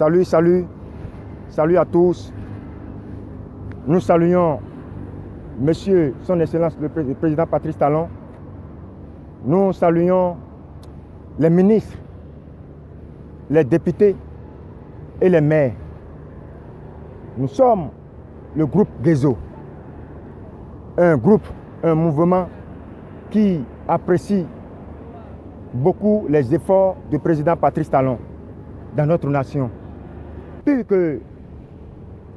Salut à tous. Nous saluons Monsieur, Son Excellence le Président Patrice Talon. Nous saluons les ministres, les députés et les maires. Nous sommes le groupe Gezo, un mouvement qui apprécie beaucoup les efforts du président Patrice Talon dans notre nation.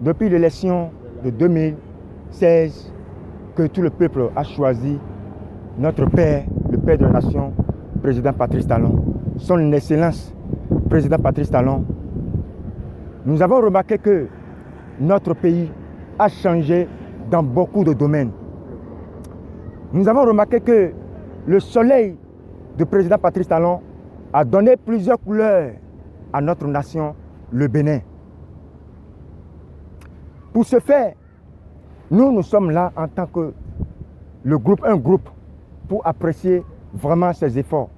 Depuis l'élection de 2016, que tout le peuple a choisi notre père, le père de la nation, président Patrice Talon, son excellence, président Patrice Talon, nous avons remarqué que notre pays a changé dans beaucoup de domaines. Nous avons remarqué que le soleil du président Patrice Talon a donné plusieurs couleurs à notre nation, le Bénin. Pour ce faire, nous sommes là en tant que un groupe, pour apprécier vraiment ces efforts.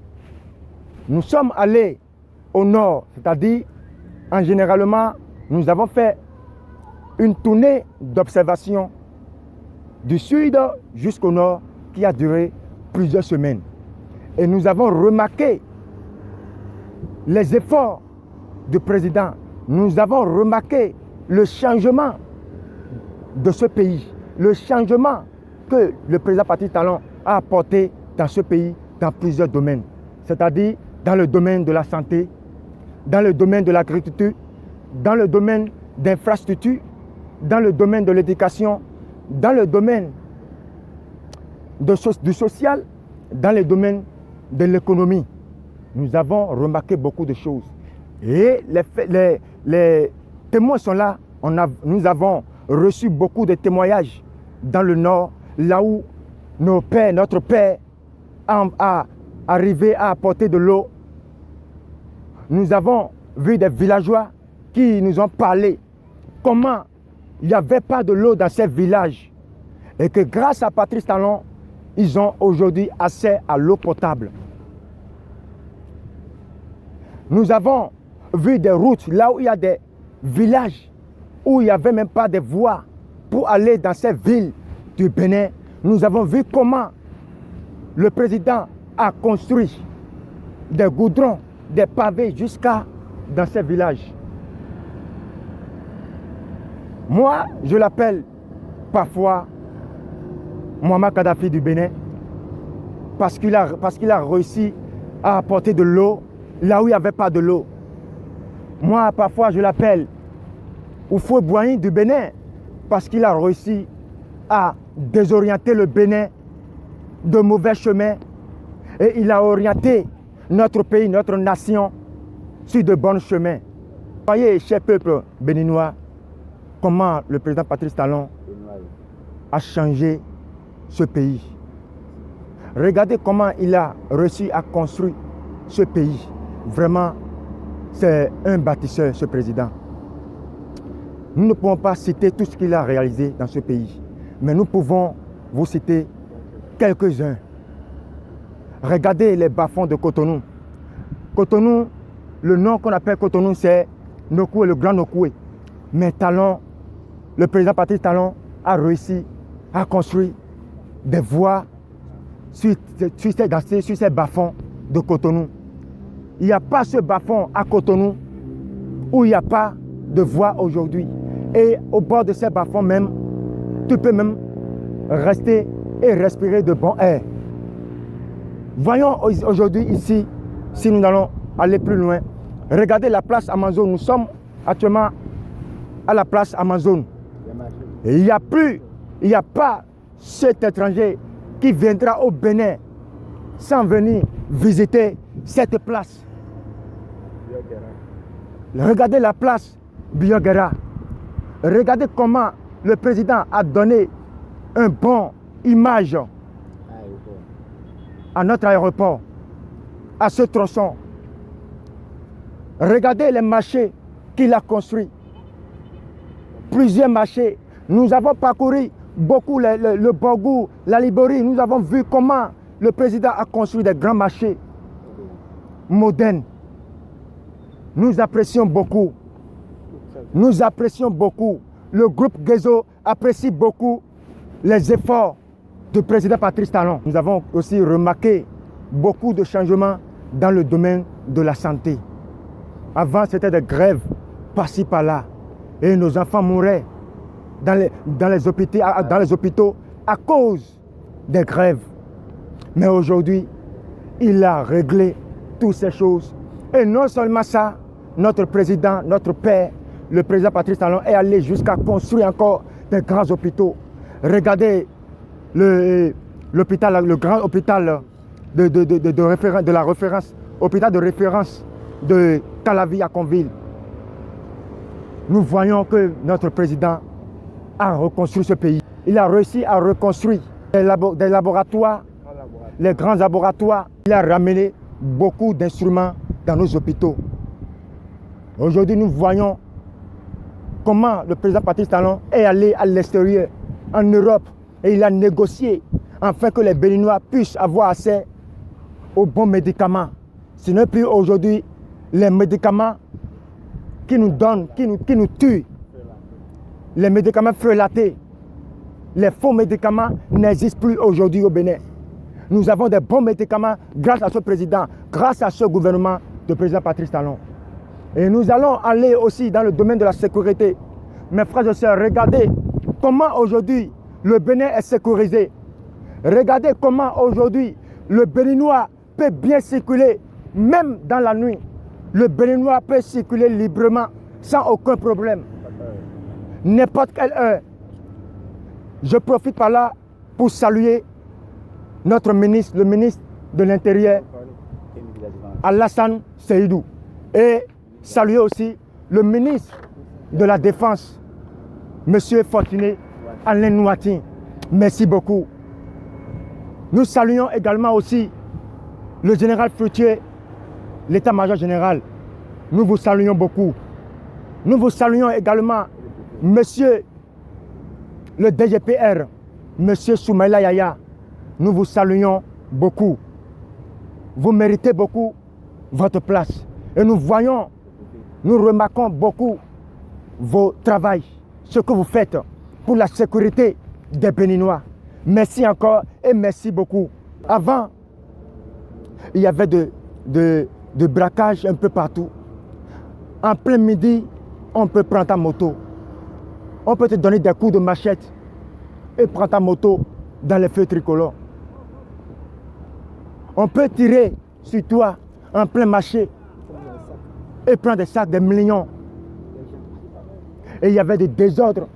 Nous sommes allés au nord, c'est-à-dire, généralement, nous avons fait une tournée d'observation du sud jusqu'au nord qui a duré plusieurs semaines. Et nous avons remarqué les efforts du président. Nous avons remarqué le changement de ce pays, le changement que le président Patrice Talon a apporté dans ce pays dans plusieurs domaines. C'est-à-dire dans le domaine de la santé, dans le domaine de l'agriculture, dans le domaine d'infrastructures, dans le domaine de l'éducation, dans le domaine du social, dans le domaine de l'économie. Nous avons remarqué beaucoup de choses. Et les témoins sont là. Nous avons reçu beaucoup de témoignages dans le nord, là où notre père a arrivé à apporter de l'eau. Nous avons vu des villageois qui nous ont parlé comment il n'y avait pas de l'eau dans ces villages et que grâce à Patrice Talon, ils ont aujourd'hui accès à l'eau potable. Nous avons vu des routes là où il y a des villages où il n'y avait même pas de voies pour aller dans ces villes du Bénin. Nous avons vu comment le président a construit des goudrons, des pavés jusqu'à dans ces villages. Moi, je l'appelle parfois Muammar Kadhafi du Bénin parce qu'il a réussi à apporter de l'eau là où il n'y avait pas de l'eau. Moi, parfois, je l'appelle Houphouët-Boigny du Bénin parce qu'il a réussi à désorienter le Bénin de mauvais chemins et il a orienté notre pays, notre nation sur de bons chemins. Voyez, cher peuple béninois, comment le président Patrice Talon a changé ce pays. Regardez comment il a réussi à construire ce pays. Vraiment, c'est un bâtisseur, ce président. Nous ne pouvons pas citer tout ce qu'il a réalisé dans ce pays, mais nous pouvons vous citer quelques-uns. Regardez les bas-fonds de Cotonou. Cotonou, le nom qu'on appelle Cotonou, c'est Nokoué, le grand Nokoué. Mais Talon, le président Patrice Talon a réussi à construire des voies sur ces bas-fonds de Cotonou. Il n'y a pas ce bas-fond à Cotonou où il n'y a pas de voie aujourd'hui. Et au bord de ces bas-fonds même, tu peux même rester et respirer de bon air. Voyons aujourd'hui ici, si nous allons aller plus loin, regardez la place Amazon. Nous sommes actuellement à la place Amazon. Et il n'y a pas cet étranger qui viendra au Bénin sans venir visiter cette place. Regardez la place Biogera. Regardez comment le président a donné un bon image à notre aéroport, à ce tronçon. Regardez les marchés qu'il a construits. Plusieurs marchés. Nous avons parcouru beaucoup le Bogou, la Libori. Nous avons vu comment le président a construit des grands marchés modernes. Nous apprécions beaucoup Nous apprécions beaucoup, le groupe Guézo apprécie beaucoup les efforts du président Patrice Talon. Nous avons aussi remarqué beaucoup de changements dans le domaine de la santé. Avant, c'était des grèves par-ci par-là. Et nos enfants mouraient dans les hôpitaux à cause des grèves. Mais aujourd'hui, il a réglé toutes ces choses. Et non seulement ça, notre président, notre père, le président Patrice Talon est allé jusqu'à construire encore des grands hôpitaux. Regardez le grand hôpital de la référence, hôpital de référence de Calavi à Conville. Nous voyons que notre président a reconstruit ce pays. Il a réussi à reconstruire des laboratoires, les grands laboratoires. Il a ramené beaucoup d'instruments dans nos hôpitaux. Aujourd'hui, nous voyons comment le président Patrice Talon est allé à l'extérieur, en Europe, et il a négocié afin que les Béninois puissent avoir accès aux bons médicaments. Ce n'est plus aujourd'hui les médicaments qui nous donnent, qui nous tuent. Les médicaments frelatés, les faux médicaments n'existent plus aujourd'hui au Bénin. Nous avons des bons médicaments grâce à ce président, grâce à ce gouvernement de président Patrice Talon. Et nous allons aller aussi dans le domaine de la sécurité. Mes frères et sœurs, regardez comment aujourd'hui le Bénin est sécurisé. Regardez comment aujourd'hui le Béninois peut bien circuler, même dans la nuit. Le Béninois peut circuler librement, sans aucun problème. N'importe quelle heure. Je profite par là pour saluer notre ministre, le ministre de l'Intérieur, Alassane Seydou. Et saluer aussi le ministre de la Défense, M. Fortuné Alain Nouatin. Merci beaucoup. Nous saluons également aussi le général Fruitier, l'état-major général. Nous vous saluons beaucoup. Nous vous saluons également monsieur le DGPR, monsieur Soumaïla Yaya. Nous vous saluons beaucoup. Vous méritez beaucoup votre place. Et nous voyons, nous remarquons beaucoup vos travaux, ce que vous faites pour la sécurité des Béninois. Merci encore et merci beaucoup. Avant, il y avait de braquage un peu partout. En plein midi, on peut prendre ta moto. On peut te donner des coups de machette et prendre ta moto dans les feux tricolores. On peut tirer sur toi en plein marché et prendre des sacs de millions. Et il y avait des désordres,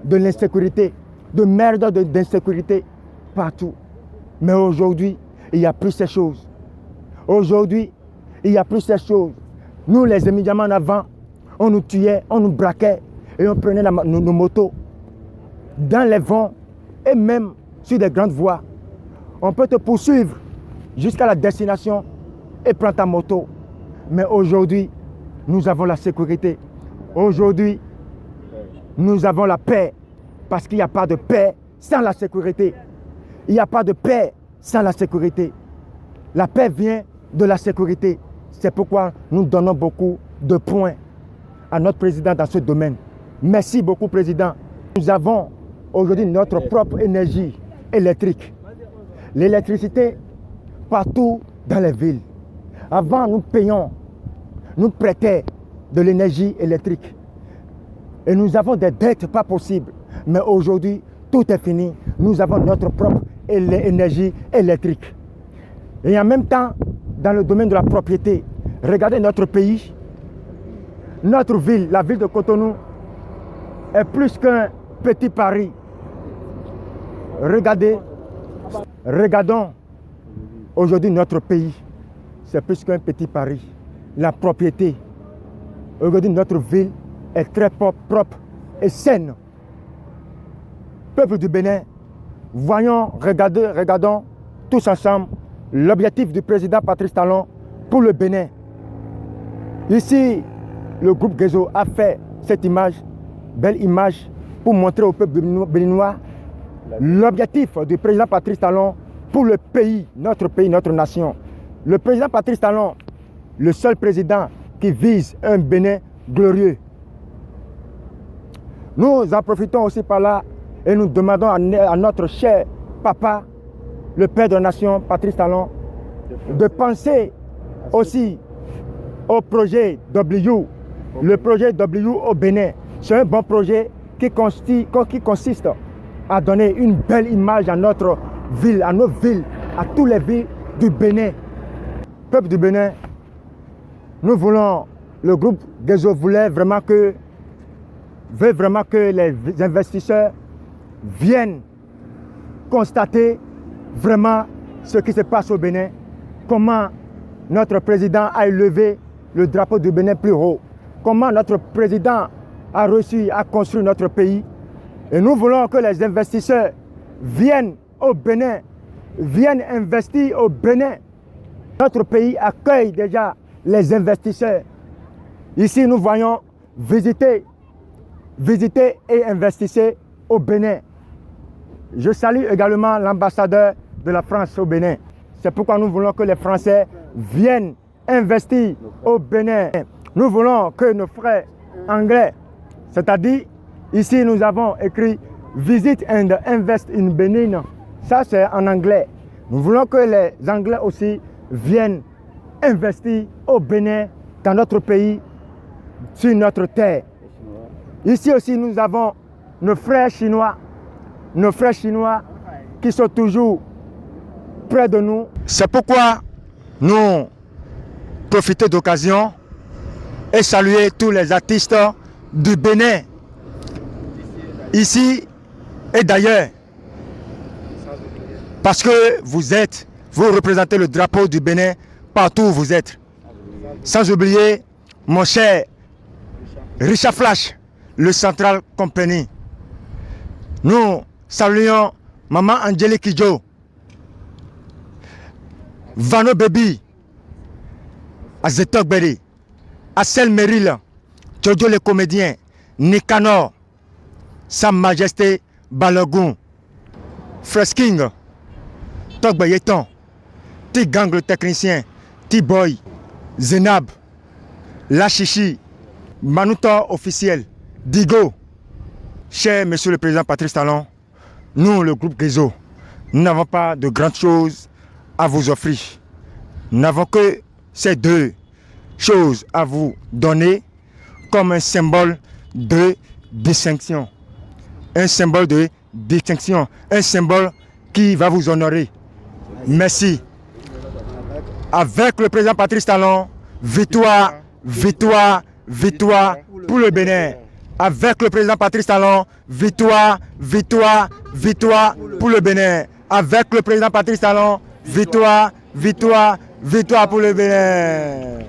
de l'insécurité, de merde d'insécurité partout. Mais aujourd'hui, il n'y a plus ces choses. Aujourd'hui, il n'y a plus ces choses. Nous, les émigrants en avant, on nous tuait, on nous braquait et on prenait nos motos dans les vents et même sur des grandes voies. On peut te poursuivre jusqu'à la destination et prendre ta moto. Mais aujourd'hui, nous avons la sécurité. Aujourd'hui, nous avons la paix. Parce qu'il n'y a pas de paix sans la sécurité. Il n'y a pas de paix sans la sécurité. La paix vient de la sécurité. C'est pourquoi nous donnons beaucoup de points à notre président dans ce domaine. Merci beaucoup, président. Nous avons aujourd'hui notre propre énergie électrique. L'électricité partout dans les villes. Avant, nous payions, nous prêtions de l'énergie électrique. Et nous avons des dettes pas possibles. Mais aujourd'hui, tout est fini. Nous avons notre propre énergie électrique. Et en même temps, dans le domaine de la propriété, regardez notre pays, notre ville, la ville de Cotonou, est plus qu'un petit Paris. Regardons aujourd'hui notre pays, c'est plus qu'un petit Paris. La propriété, aujourd'hui notre ville est très propre et saine. Peuple du Bénin, regardons tous ensemble l'objectif du président Patrice Talon pour le Bénin. Ici, le groupe Guézo a fait cette image, belle image, pour montrer au peuple béninois l'objectif du président Patrice Talon pour le pays, notre nation. Le président Patrice Talon, le seul président qui vise un Bénin glorieux, Nous en profitons aussi par là et nous demandons à notre cher papa, le père de la nation, Patrice Talon, de penser aussi au projet W. Le projet W au Bénin, c'est un bon projet qui consiste à donner une belle image à notre ville, à nos villes, à toutes les villes du Bénin. Peuple du Bénin, nous voulons, le groupe Guézo veut vraiment que les investisseurs viennent constater vraiment ce qui se passe au Bénin, comment notre président a élevé le drapeau du Bénin plus haut, comment notre président a réussi à construire notre pays. Et nous voulons que les investisseurs viennent au Bénin, viennent investir au Bénin. Notre pays accueille déjà les investisseurs. Ici, nous voyons visiter et investir au Bénin. Je salue également l'ambassadeur de la France au Bénin. C'est pourquoi nous voulons que les Français viennent investir au Bénin. Nous voulons que nos frères anglais, c'est-à-dire ici nous avons écrit Visit and Invest in Benin. Ça c'est en anglais. Nous voulons que les Anglais aussi viennent investir au Bénin, dans notre pays, sur notre terre. Ici aussi nous avons nos frères chinois qui sont toujours près de nous. C'est pourquoi nous profitons d'occasion et saluer tous les artistes du Bénin, ici et d'ailleurs, parce que vous représentez le drapeau du Bénin partout où vous êtes. Sans oublier mon cher Richard Flash, le Central Company. Nous saluons Maman Angélique Kidjo, Vano Baby, Azetok Berry, Assel Meril, Jojo le comédien, Nicanor, Sa Majesté Balogun, Fresking, Togba Yeton, T-Gang le technicien, T-Boy, Zenab, Lachichi, Manoutor officiel, Digo. Cher Monsieur le Président Patrice Talon, nous, le groupe Guézo, nous n'avons pas de grandes choses à vous offrir. Nous n'avons que ces deux choses à vous donner comme un symbole de distinction. Un symbole de distinction, un symbole qui va vous honorer. Merci. Avec le président Patrice Talon, victoire, victoire, victoire pour le Bénin. Avec le président Patrice Talon, victoire, victoire, victoire pour le Bénin. Avec le président Patrice Talon, victoire, victoire, victoire pour le Bénin.